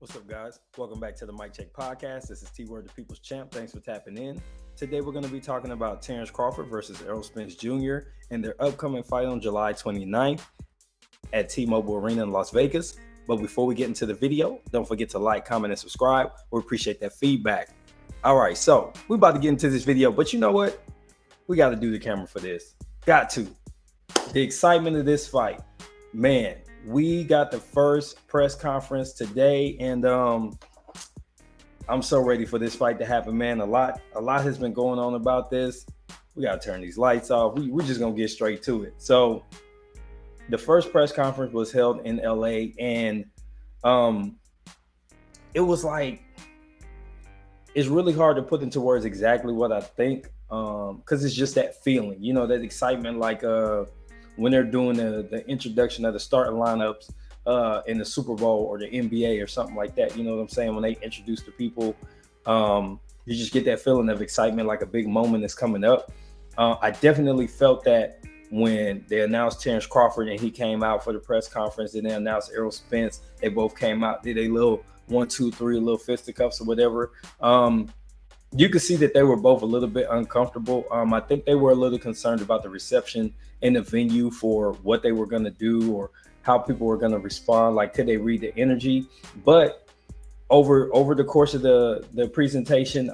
What's up, guys? Welcome back to the Mic Check Podcast. This is T Word, the People's Champ. Thanks for tapping in. Today, we're going to be talking about Terrence Crawford versus Errol Spence Jr. and their upcoming fight on July 29th at T-Mobile Arena in Las Vegas. But before we get into the video, don't forget to like, comment, and subscribe. We appreciate that feedback. All right, so we're about to get into this video, but you know what? We got to do the camera for this. Got to. The excitement of this fight, man. We got the first press conference today, and I'm so ready for this fight to happen, man. A lot has been going on about this. We got to turn these lights off. We're just going to get straight to it. So the first press conference was held in LA, and it was like, it's really hard to put into words exactly what I think, because it's just that feeling, you know, that excitement, like when they're doing the introduction of the starting lineups in the Super Bowl or the NBA or something like that. You know what I'm saying? When they introduce the people, you just get that feeling of excitement, like a big moment is coming up. I definitely felt that when they announced Terrence Crawford and he came out for the press conference, and they announced Errol Spence. They both came out, did a little 1, 2, 3, little fisticuffs or whatever. You could see that they were both a little bit uncomfortable. I think they were a little concerned about the reception in the venue for what they were going to do or how people were going to respond. Like, could they read the energy? But over the course of the presentation,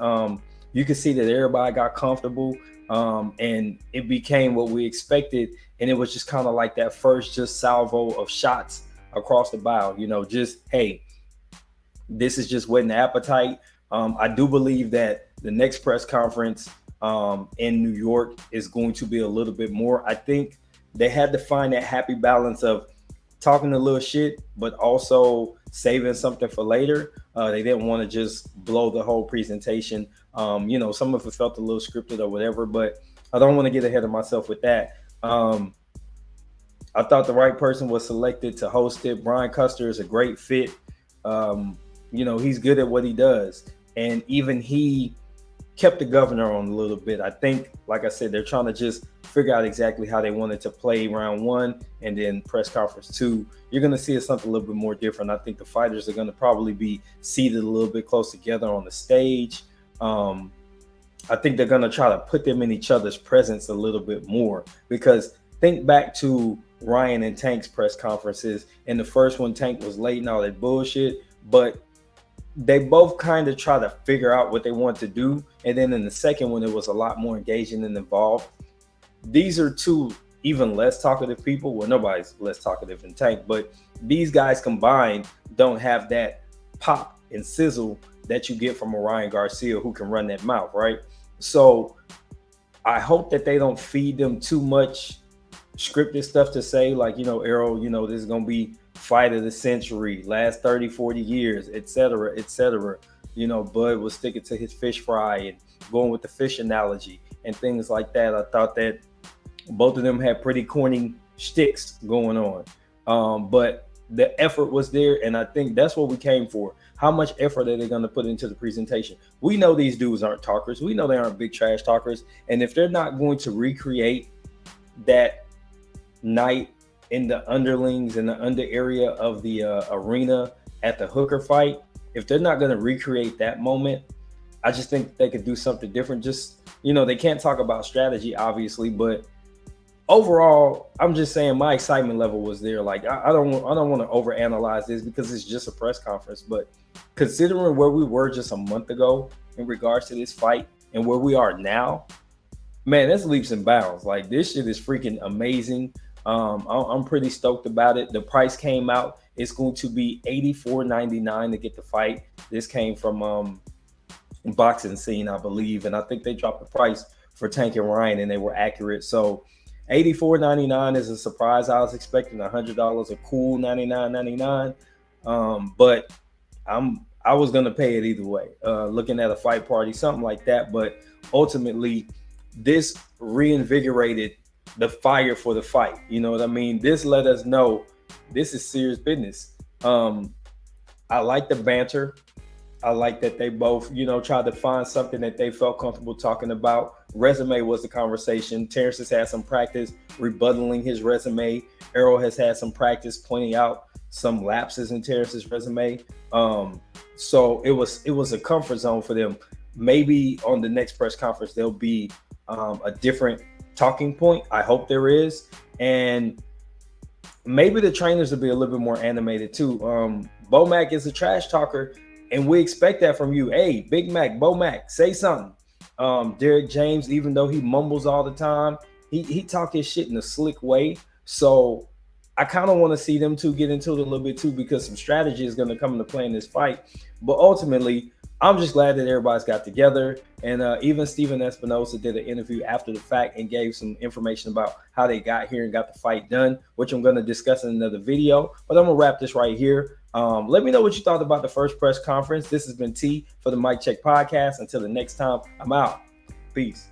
you could see that everybody got comfortable, and it became what we expected. And it was just kind of like that first just salvo of shots across the bow. You know, just, hey, this is just whetting the appetite. I do believe that the next press conference in New York is going to be a little bit more. I think they had to find that happy balance of talking a little shit, but also saving something for later. They didn't want to just blow the whole presentation. You know, some of it felt a little scripted or whatever, but I don't want to get ahead of myself with that. I thought the right person was selected to host it. Brian Custer is a great fit. You know, he's good at what he does. And even he kept the governor on a little bit. I think, like I said, they're trying to just figure out exactly how they wanted to play round 1 and then press conference 2. You're going to see something a little bit more different. I think the fighters are going to probably be seated a little bit close together on the stage. I think they're going to try to put them in each other's presence a little bit more, because think back to Ryan and Tank's press conferences. In the first one, Tank was late and all that bullshit, but they both kind of try to figure out what they want to do. And then in the second one, it was a lot more engaging and involved. These are two even less talkative people. Well, nobody's less talkative than Tank, but these guys combined don't have that pop and sizzle that you get from a Ryan Garcia who can run that mouth, right? So I hope that they don't feed them too much scripted stuff to say, like, you know, Errol, you know, this is going to be fight of the century, last 30, 40 years, etc., etc. You know, Bud was sticking to his fish fry and going with the fish analogy and things like that. I thought that both of them had pretty corny shticks going on. But the effort was there, and I think that's what we came for. How much effort are they going to put into the presentation? We know these dudes aren't talkers. We know they aren't big trash talkers. And if they're not going to recreate that night in the underlings and the under area of the arena at the Hooker fight, if they're not going to recreate that moment, I just think they could do something different. Just, you know, they can't talk about strategy, obviously, but overall, I'm just saying my excitement level was there. Like, I don't want to overanalyze this because it's just a press conference, but considering where we were just a month ago in regards to this fight and where we are now, man, that's leaps and bounds. Like, this shit is freaking amazing. I'm pretty stoked about it. The price came out. It's going to be $84.99 to get the fight. This came from Boxing Scene, I believe, and I think they dropped the price for Tank and Ryan, and they were accurate. So $84.99 is a surprise. I was expecting $100, a cool $99.99, but I was gonna pay it either way. Looking at a fight party, something like that. But ultimately, this reinvigorated the fire for the fight. You know what I mean? This let us know this is serious business. I like the banter. I like that they both, you know, tried to find something that they felt comfortable talking about. Resume was the conversation. Terrence has had some practice rebuttaling his resume. Errol has had some practice pointing out some lapses in Terrence's resume. So it was a comfort zone for them. Maybe on the next press conference there'll be a different talking point. I hope there is, and maybe the trainers will be a little bit more animated too. Bo Mac is a trash talker, and we expect that from you. Hey, Big Mac, Bo Mac, say something. Derek James, even though he mumbles all the time, he talk his shit in a slick way. So I kind of want to see them two get into it a little bit too, because some strategy is going to come into play in this fight. But ultimately, I'm just glad that everybody's got together. And even Steven Espinosa did an interview after the fact and gave some information about how they got here and got the fight done, which I'm going to discuss in another video. But I'm going to wrap this right here. Let me know what you thought about the first press conference. This has been T for the Mic Check Podcast. Until the next time, I'm out. Peace.